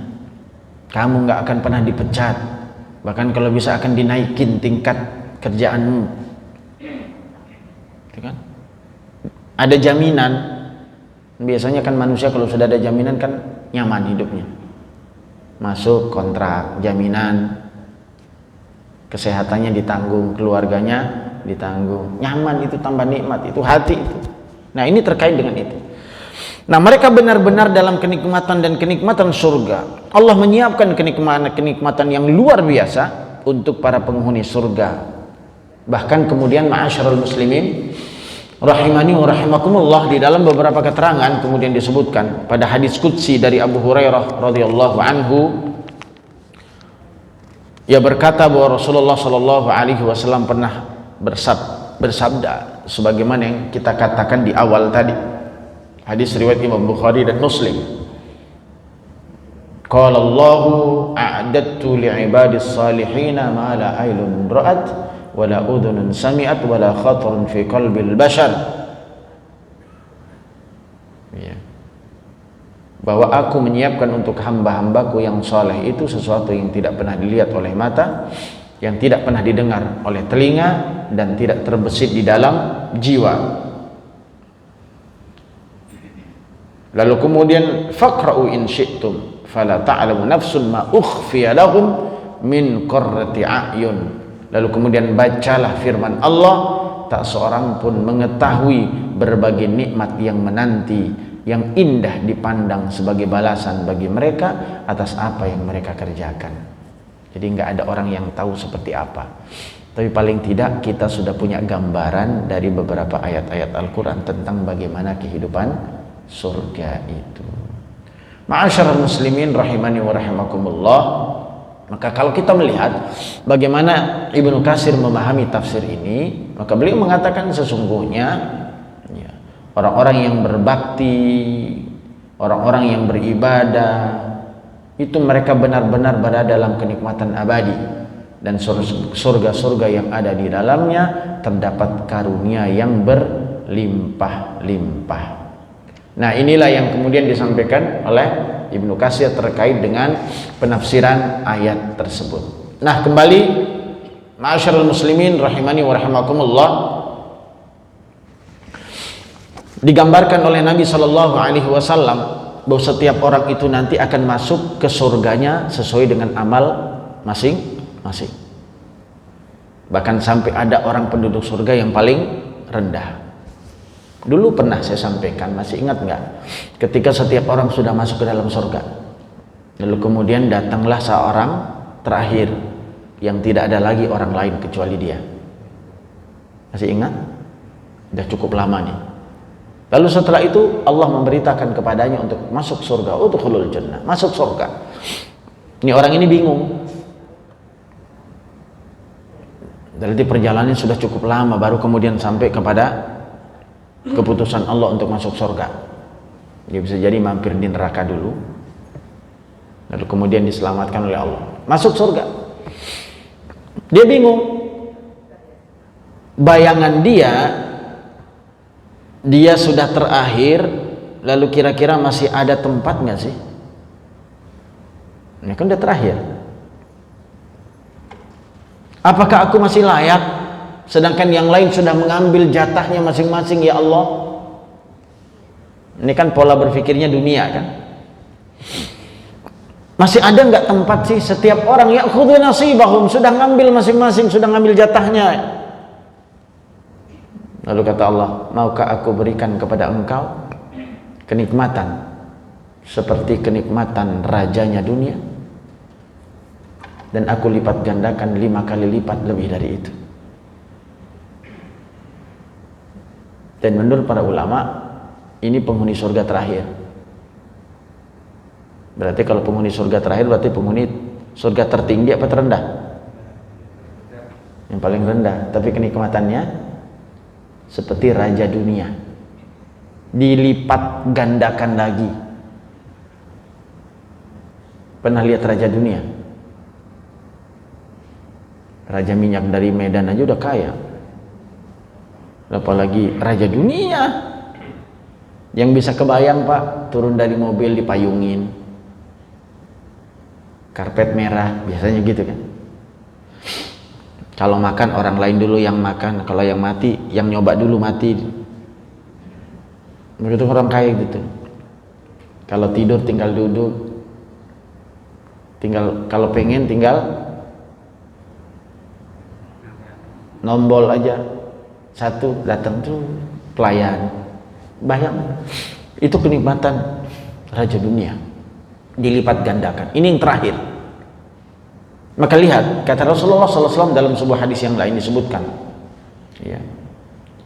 Kamu nggak akan pernah dipecat. Bahkan kalau bisa akan dinaikin tingkat kerjaanmu. Itu kan? Ada jaminan. Biasanya kan manusia kalau sudah ada jaminan kan nyaman hidupnya. Masuk kontrak, jaminan, kesehatannya ditanggung, keluarganya ditanggung, nyaman, itu tambah nikmat, itu hati itu. Nah, ini terkait dengan itu. Nah, mereka benar-benar dalam kenikmatan dan kenikmatan surga. Allah menyiapkan kenikmatan yang luar biasa untuk para penghuni surga. Bahkan kemudian ma'asyiral muslimin rahimani wa rahimakumullah, di dalam beberapa keterangan kemudian disebutkan pada hadis qudsi dari Abu Hurairah radhiyallahu anhu, ia berkata bahwa Rasulullah sallallahu alaihi wasallam pernah bersabda sebagaimana yang kita katakan di awal tadi. Hadis riwayat Imam Bukhari dan Muslim. Qala Allahu a'adtu li'ibadis salihin ma la aynun ra'at wa la udhunun sami'at wa la khatarun fi qalbil bashar. Ya. Bahwa aku menyiapkan untuk hamba-hambaku yang saleh itu sesuatu yang tidak pernah dilihat oleh mata, yang tidak pernah didengar oleh telinga, dan tidak terbesit di dalam jiwa. Lalu kemudian faqra'u in syi'tum fala ta'lamu nafsun ma ukhfiya lahum min qurrati a'yun. Lalu kemudian bacalah firman Allah, tak seorang pun mengetahui berbagai nikmat yang menanti, yang indah dipandang sebagai balasan bagi mereka atas apa yang mereka kerjakan. Jadi nggak ada orang yang tahu seperti apa. Tapi paling tidak kita sudah punya gambaran dari beberapa ayat-ayat Al-Quran tentang bagaimana kehidupan surga itu. Ma'asyiral muslimin rahimani wa rahimakumullah. Maka kalau kita melihat bagaimana Ibnu Katsir memahami tafsir ini, maka beliau mengatakan sesungguhnya ya, orang-orang yang berbakti, orang-orang yang beribadah, itu mereka benar-benar berada dalam kenikmatan abadi, dan surga-surga yang ada di dalamnya terdapat karunia yang berlimpah-limpah. Nah, inilah yang kemudian disampaikan oleh Ibnu Katsir terkait dengan penafsiran ayat tersebut. Nah, kembali ma'asyiral muslimin rahimani wa rahimakumullah, digambarkan oleh Nabi sallallahu alaihi wasallam bahwa setiap orang itu nanti akan masuk ke surganya sesuai dengan amal masing-masing. Bahkan sampai ada orang penduduk surga yang paling rendah. Dulu pernah saya sampaikan, masih ingat nggak? Ketika setiap orang sudah masuk ke dalam surga, lalu kemudian datanglah seorang terakhir yang tidak ada lagi orang lain kecuali dia. Masih ingat? Sudah cukup lama nih. Lalu setelah itu Allah memberitakan kepadanya untuk masuk surga, udkhulul jannah, masuk surga. Ini orang ini bingung. Berarti perjalanannya sudah cukup lama baru kemudian sampai kepada keputusan Allah untuk masuk surga. Dia bisa jadi mampir di neraka dulu, lalu kemudian diselamatkan oleh Allah, masuk surga. Dia bingung. Bayangan dia sudah terakhir, lalu kira-kira masih ada tempat nggak sih? Ini kan udah terakhir. Apakah aku masih layak? Sedangkan yang lain sudah mengambil jatahnya masing-masing, ya Allah. Ini kan pola berpikirnya dunia kan. Masih ada nggak tempat sih setiap orang ya'khudhu nasibahum, sudah ngambil masing-masing, sudah ngambil jatahnya. Lalu kata Allah, maukah aku berikan kepada engkau kenikmatan seperti kenikmatan rajanya dunia, dan aku lipat gandakan 5 kali lipat lebih dari itu. Dan menurut para ulama, ini penghuni surga terakhir. Berarti kalau penghuni surga terakhir, berarti penghuni surga tertinggi apa terendah? Yang paling rendah. Tapi kenikmatannya seperti raja dunia, dilipat gandakan lagi. Pernah lihat raja dunia? Raja minyak dari Medan aja udah kaya, apalagi raja dunia. Yang bisa kebayang Pak, turun dari mobil dipayungin, karpet merah, biasanya gitu kan. Kalau makan orang lain dulu yang makan, kalau yang mati, yang nyoba dulu mati. Begitu orang kaya gitu. Kalau tidur tinggal duduk, tinggal kalau pengen tinggal nombol aja, satu datang tuh pelayan. Bayang, itu kenikmatan raja dunia, dilipat gandakan. Ini yang terakhir. Maka lihat, kata Rasulullah SAW dalam sebuah hadis yang lain disebutkan, ya,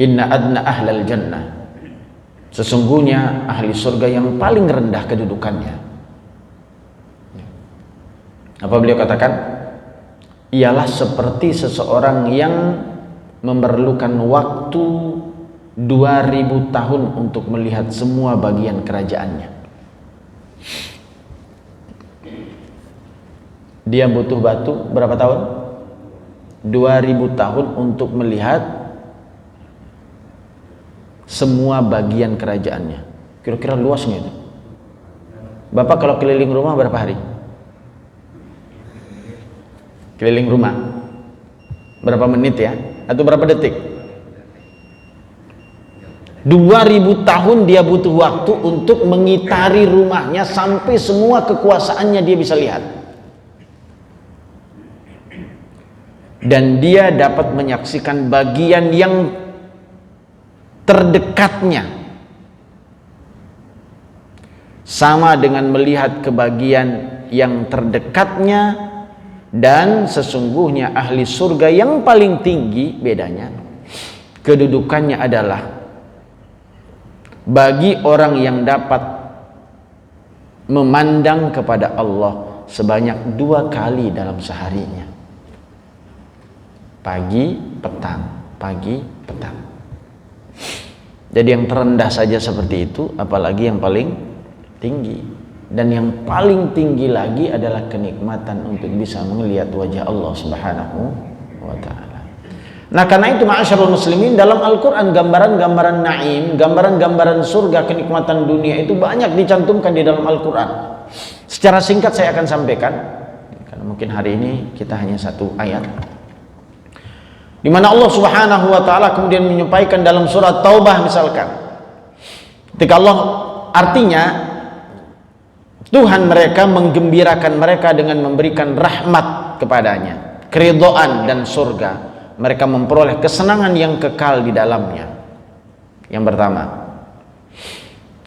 inna adna ahlal jannah, sesungguhnya ahli surga yang paling rendah kedudukannya. Apa beliau katakan? Ialah seperti seseorang yang memerlukan waktu 2000 tahun untuk melihat semua bagian kerajaannya. Dia butuh batu berapa tahun? 2000 tahun untuk melihat semua bagian kerajaannya. Kira-kira luasnya itu. Bapak kalau keliling rumah berapa hari? Keliling rumah berapa menit ya? Atau berapa detik? 2000 tahun dia butuh waktu untuk mengitari rumahnya sampai semua kekuasaannya dia bisa lihat. Dan dia dapat menyaksikan bagian yang terdekatnya, sama dengan melihat ke bagian yang terdekatnya. Dan sesungguhnya ahli surga yang paling tinggi, bedanya kedudukannya adalah bagi orang yang dapat memandang kepada Allah sebanyak 2 kali dalam seharinya, pagi petang, pagi petang. Jadi yang terendah saja seperti itu, apalagi yang paling tinggi. Dan yang paling tinggi lagi adalah kenikmatan untuk bisa melihat wajah Allah Subhanahu wa ta'ala. Nah, karena itu ma'asyarul muslimin, dalam Al-Quran gambaran-gambaran naim, gambaran-gambaran surga, kenikmatan dunia itu banyak dicantumkan di dalam Al-Quran. Secara singkat saya akan sampaikan, karena mungkin hari ini kita hanya 1 ayat, di mana Allah Subhanahu wa ta'ala kemudian menyampaikan dalam surat Taubah misalkan, ketika Allah, artinya Tuhan mereka menggembirakan mereka dengan memberikan rahmat kepadanya, keridhaan dan surga. Mereka memperoleh kesenangan yang kekal di dalamnya. Yang pertama.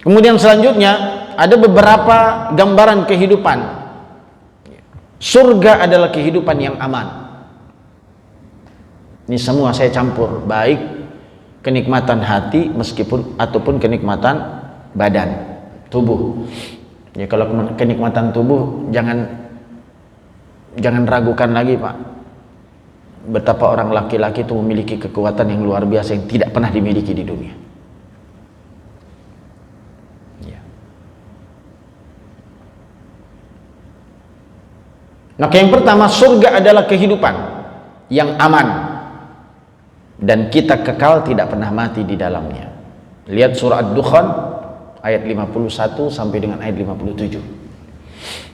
Kemudian selanjutnya ada beberapa gambaran kehidupan. Surga adalah kehidupan yang aman. Ini semua saya campur, baik kenikmatan hati meskipun ataupun kenikmatan badan, tubuh. Ya, kalau kenikmatan tubuh jangan ragukan lagi Pak, betapa orang laki-laki itu memiliki kekuatan yang luar biasa yang tidak pernah dimiliki di dunia. Ya. Maka yang pertama, surga adalah kehidupan yang aman dan kita kekal tidak pernah mati di dalamnya. Lihat surah Ad-Dukhan ayat 51 sampai dengan ayat 57.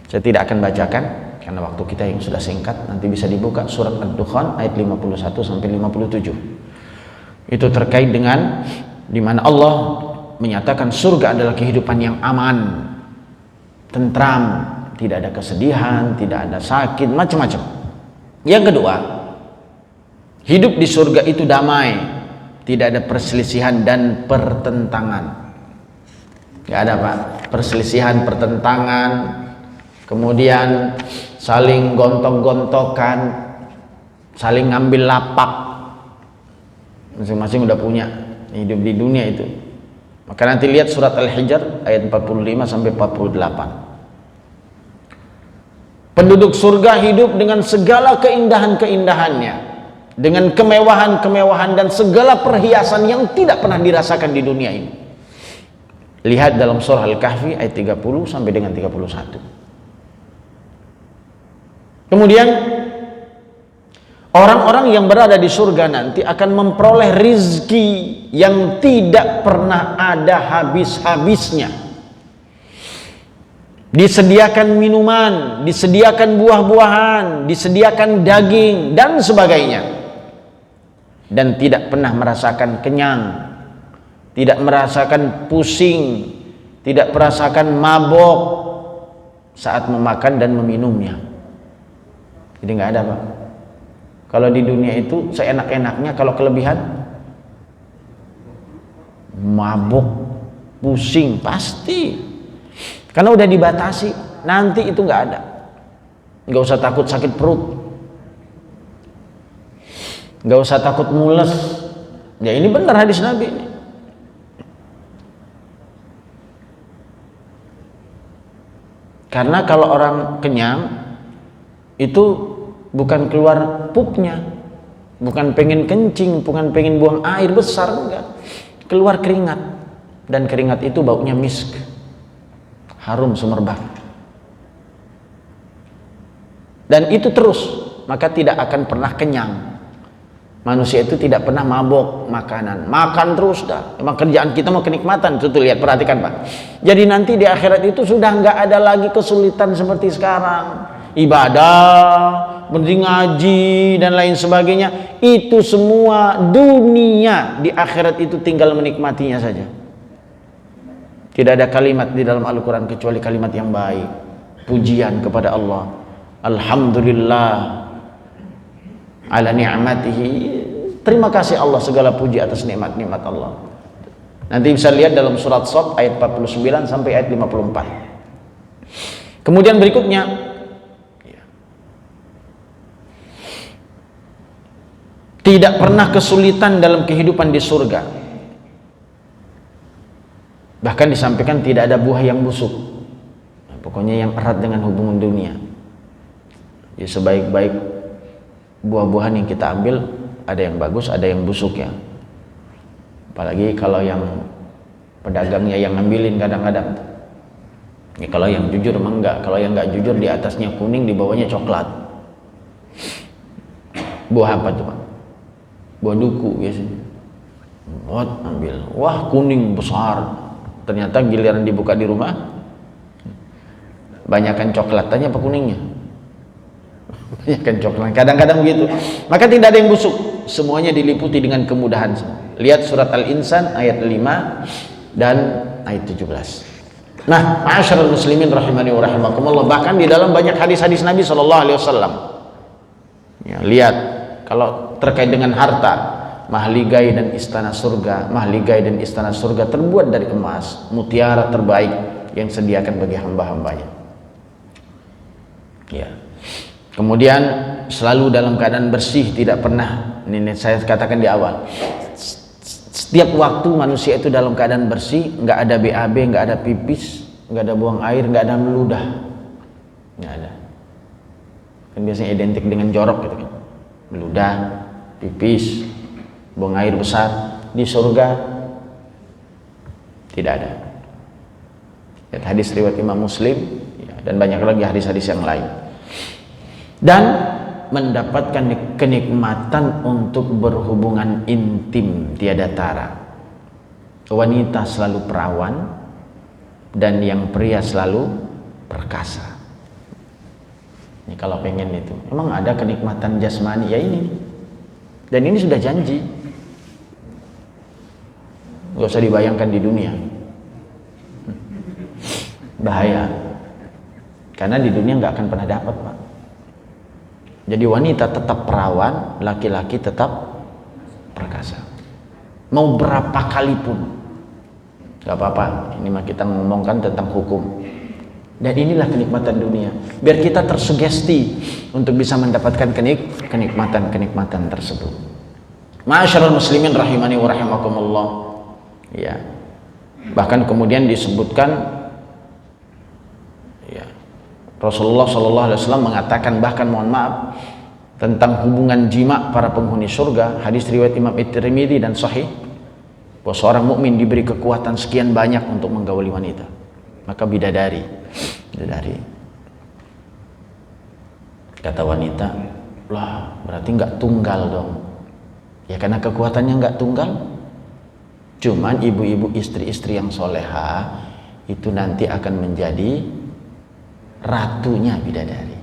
Saya tidak akan bacakan karena waktu kita yang sudah singkat. Nanti bisa dibuka surat Ad-Dukhan ayat 51 sampai 57. Itu terkait dengan di mana Allah menyatakan surga adalah kehidupan yang aman, tentram, tidak ada kesedihan, tidak ada sakit, macam-macam. Yang kedua, hidup di surga itu damai, tidak ada perselisihan dan pertentangan. Gak ada Pak, perselisihan, pertentangan, kemudian saling gontok-gontokan, saling ngambil lapak. Masing-masing udah punya hidup di dunia itu. Maka nanti lihat surat Al-Hijr ayat 45 sampai 48. Penduduk surga hidup dengan segala keindahan-keindahannya, dengan kemewahan-kemewahan dan segala perhiasan yang tidak pernah dirasakan di dunia ini. Lihat dalam surah Al-Kahfi ayat 30 sampai dengan 31. Kemudian orang-orang yang berada di surga nanti akan memperoleh rizki yang tidak pernah ada habis-habisnya. Disediakan minuman, disediakan buah-buahan, disediakan daging dan sebagainya. Dan tidak pernah merasakan kenyang, tidak merasakan pusing, tidak merasakan mabok saat memakan dan meminumnya. Jadi nggak ada Pak. Kalau di dunia itu seenak-enaknya, kalau kelebihan mabuk, pusing pasti. Karena udah dibatasi, nanti itu nggak ada. Nggak usah takut sakit perut, nggak usah takut mules. Ya ini benar hadis Nabi ini. Karena kalau orang kenyang itu bukan keluar pupnya, bukan pengen kencing, bukan pengen buang air besar, enggak. Keluar keringat, dan keringat itu baunya misk, harum semerbak. Dan itu terus, maka tidak akan pernah kenyang. Manusia itu tidak pernah mabok makanan, makan terus dah. Emang kerjaan kita mau kenikmatan. Tuh lihat, perhatikan Pak. Jadi nanti di akhirat itu sudah nggak ada lagi kesulitan seperti sekarang. Ibadah, berdiri ngaji dan lain sebagainya, itu semua dunia. Di akhirat itu tinggal menikmatinya saja. Tidak ada kalimat di dalam Al-Quran kecuali kalimat yang baik, pujian kepada Allah. Alhamdulillah ala ni'matihi. Terima kasih Allah, segala puji atas nikmat-nikmat Allah. Nanti bisa lihat dalam surat Shad ayat 49 sampai ayat 54. Kemudian berikutnya, tidak pernah kesulitan dalam kehidupan di surga. Bahkan disampaikan tidak ada buah yang busuk. Nah, pokoknya yang erat dengan hubungan dunia. Ya, sebaik-baik buah-buahan yang kita ambil, ada yang bagus, ada yang busuk ya. Apalagi kalau yang pedagangnya yang ngambilin kadang-kadang. Ya, kalau yang jujur emang enggak. Kalau yang enggak jujur, di atasnya kuning, di bawahnya coklat. Buah apa tuh Pak? Buah duku biasanya. Ambil, wah kuning besar. Ternyata giliran dibuka di rumah, banyakan coklatannya apa kuningnya? Banyakan coklat. Kadang-kadang begitu. Maka tidak ada yang busuk, semuanya diliputi dengan kemudahan. Lihat surat Al-Insan ayat 5 dan ayat 17. Nah, ma'asyiral muslimin rahimani wa rahimakumullah, bahkan di dalam banyak hadis-hadis Nabi SAW. Ya, lihat, kalau terkait dengan harta, mahligai dan istana surga, mahligai dan istana surga terbuat dari emas, mutiara terbaik yang sediakan bagi hamba-hambanya. Ya. Kemudian selalu dalam keadaan bersih, tidak pernah, ini saya katakan di awal, setiap waktu manusia itu dalam keadaan bersih, nggak ada BAB, nggak ada pipis, nggak ada buang air, nggak ada meludah, nggak ada. Kan biasanya identik dengan jorok gitu kan, meludah, pipis, buang air besar. Di surga tidak ada. Lihat hadis riwayat Imam Muslim ya, dan banyak lagi hadis-hadis yang lain. Dan mendapatkan kenikmatan untuk berhubungan intim tiada tara. Wanita selalu perawan dan yang pria selalu perkasa. Ini kalau pengen itu, emang ada kenikmatan jasmani ya ini. Dan ini sudah janji. Gak usah dibayangkan di dunia. Bahaya. Karena di dunia nggak akan pernah dapat, Pak. Jadi wanita tetap perawan, laki-laki tetap perkasa. Mau berapa kali pun nggak apa-apa. Ini mah kita ngomongkan tentang hukum. Dan inilah kenikmatan dunia. Biar kita tersugesti untuk bisa mendapatkan kenikmatan tersebut. Ma'asyiral muslimin rahimani wa rahimakumullah. Ya. Bahkan kemudian disebutkan, ya, Rasulullah SAW mengatakan, bahkan mohon maaf, tentang hubungan jima para penghuni surga. Hadis riwayat Imam At-Tirmidzi dan sahih, bahwa seorang mukmin diberi kekuatan sekian banyak untuk menggauli wanita. Maka bidadari, kata wanita, lah berarti nggak tunggal dong. Ya karena kekuatannya nggak tunggal. Cuman ibu-ibu, istri-istri yang soleha itu nanti akan menjadi ratunya bidadari.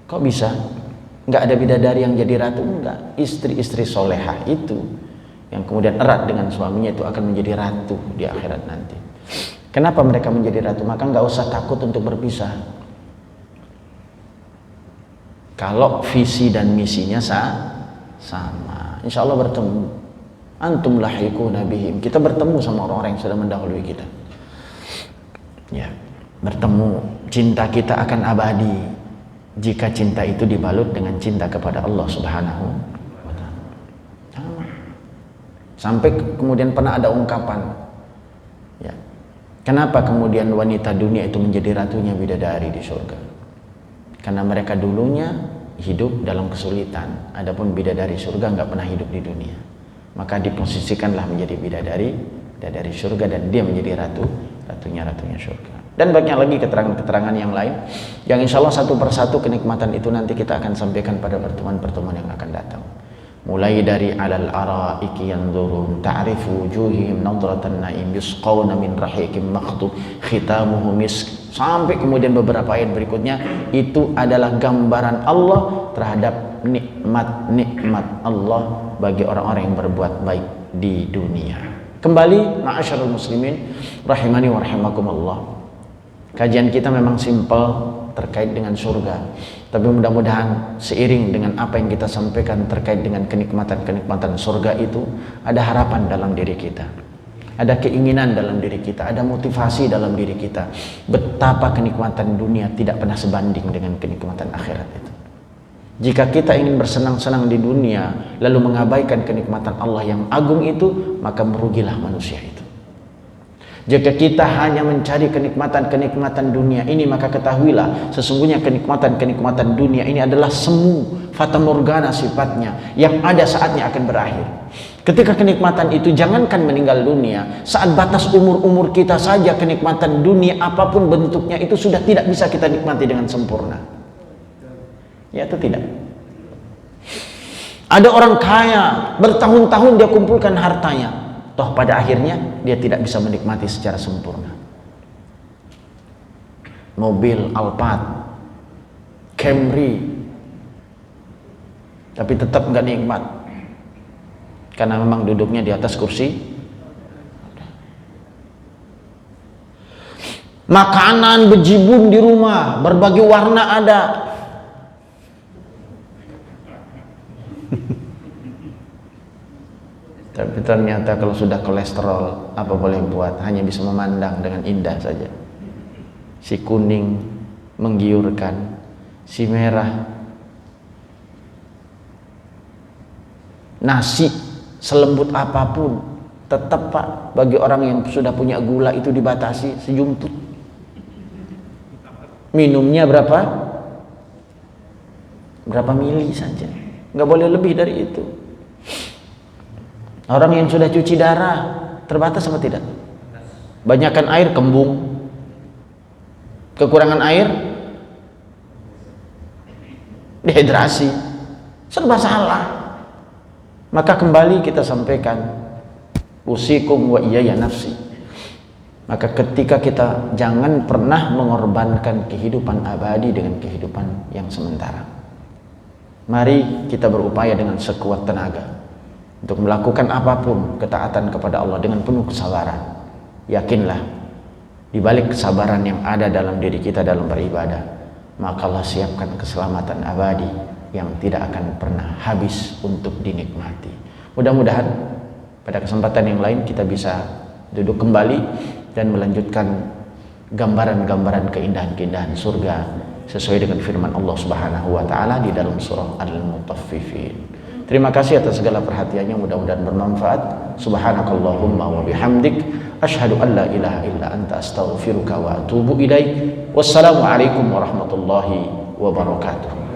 Kok bisa? Nggak ada bidadari yang jadi ratu? Enggak. Istri-istri soleha itu yang kemudian erat dengan suaminya itu akan menjadi ratu di akhirat nanti. Kenapa mereka menjadi ratu? Maka nggak usah takut untuk berpisah. Kalau visi dan misinya sama, insya Allah bertemu. Antum lahiquna bihim. Kita bertemu sama orang-orang yang sudah mendahului kita. Ya, bertemu. Cinta kita akan abadi jika cinta itu dibalut dengan cinta kepada Allah Subhanahu wa Ta'ala. Sampai kemudian pernah ada ungkapan, ya, kenapa kemudian wanita dunia itu menjadi ratunya bidadari di surga? Karena mereka dulunya hidup dalam kesulitan. Adapun bidadari surga nggak pernah hidup di dunia. Maka diposisikanlah menjadi bidadari surga, dan dia menjadi ratunya surga. Dan banyak lagi keterangan-keterangan yang lain yang insya Allah satu persatu kenikmatan itu nanti kita akan sampaikan pada pertemuan-pertemuan yang akan datang. Mulai dari alal araiki yanzurun ta'rifu wujuhihim nadratan na'im yusqawna min rahiqim makhtum khitamuhu misk, sampai kemudian beberapa ayat berikutnya itu adalah gambaran Allah terhadap nikmat Allah bagi orang-orang yang berbuat baik di dunia. Kembali, ma'asyarul muslimin rahimani wa rahimakumullah. Kajian kita memang simpel terkait dengan surga, tapi mudah-mudahan seiring dengan apa yang kita sampaikan terkait dengan kenikmatan-kenikmatan surga itu, ada harapan dalam diri kita, ada keinginan dalam diri kita, ada motivasi dalam diri kita, betapa kenikmatan dunia tidak pernah sebanding dengan kenikmatan akhirat itu. Jika kita ingin bersenang-senang di dunia lalu mengabaikan kenikmatan Allah yang agung itu, maka merugilah manusia itu. Jika kita hanya mencari kenikmatan-kenikmatan dunia ini, maka ketahuilah sesungguhnya kenikmatan-kenikmatan dunia ini adalah semu, fata morgana sifatnya, yang ada saatnya akan berakhir. Ketika kenikmatan itu, jangankan meninggal dunia, saat batas umur kita saja kenikmatan dunia apapun bentuknya itu sudah tidak bisa kita nikmati dengan sempurna. Ya atau tidak? Ada orang kaya, bertahun-tahun dia kumpulkan hartanya, toh pada akhirnya dia tidak bisa menikmati secara sempurna. Mobil Alphard, Camry, tapi tetap nggak nikmat karena memang duduknya di atas kursi. Makanan bejibun di rumah, berbagai warna ada. Tapi ternyata kalau sudah kolesterol, apa boleh buat, hanya bisa memandang dengan indah saja. Si kuning menggiurkan, si merah, nasi selembut apapun, tetap Pak, bagi orang yang sudah punya gula itu dibatasi sejumput. Minumnya berapa mili saja, nggak boleh lebih dari itu. Orang yang sudah cuci darah terbatas apa tidak? Banyakkan air kembung, kekurangan air dehidrasi, serba salah. Maka kembali kita sampaikan, usikum wa iyaya nafsi. Maka ketika kita jangan pernah mengorbankan kehidupan abadi dengan kehidupan yang sementara. Mari kita berupaya dengan sekuat tenaga untuk melakukan apapun ketaatan kepada Allah dengan penuh kesabaran. Yakinlah di balik kesabaran yang ada dalam diri kita dalam beribadah, maka Allah siapkan keselamatan abadi yang tidak akan pernah habis untuk dinikmati. Mudah-mudahan pada kesempatan yang lain kita bisa duduk kembali dan melanjutkan gambaran-gambaran keindahan-keindahan surga sesuai dengan firman Allah Subhanahu wa taala di dalam surah Al-Mutaffifin. Terima kasih atas segala perhatiannya, mudah-mudahan bermanfaat. Subhanakallahumma wa bihamdik asyhadu an la ilaha illa anta astaghfiruka wa atubu ilaik. Wassalamu alaikum warahmatullahi wabarakatuh.